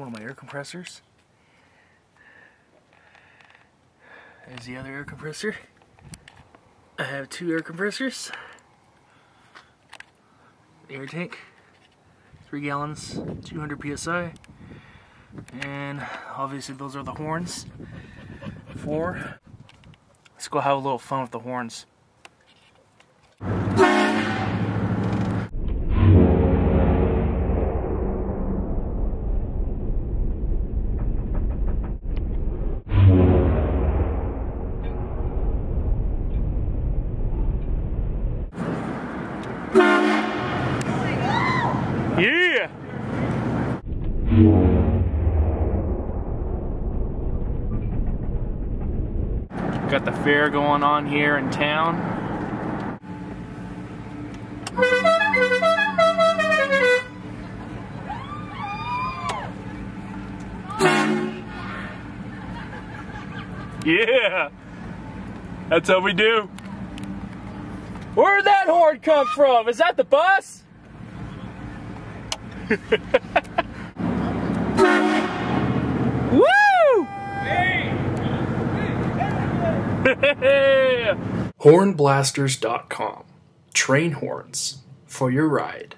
one of my air compressors. There's the other air compressor. I have 2 air compressors. Air tank, 3 gallons, 200 psi. And obviously those are the horns. 4. Let's go have a little fun with the horns. Yeah! Got the fair going on here in town. Yeah! That's how we do. Where'd that horn come from? Is that the bus? Woo! Hornblasters.com. Train horns for your ride.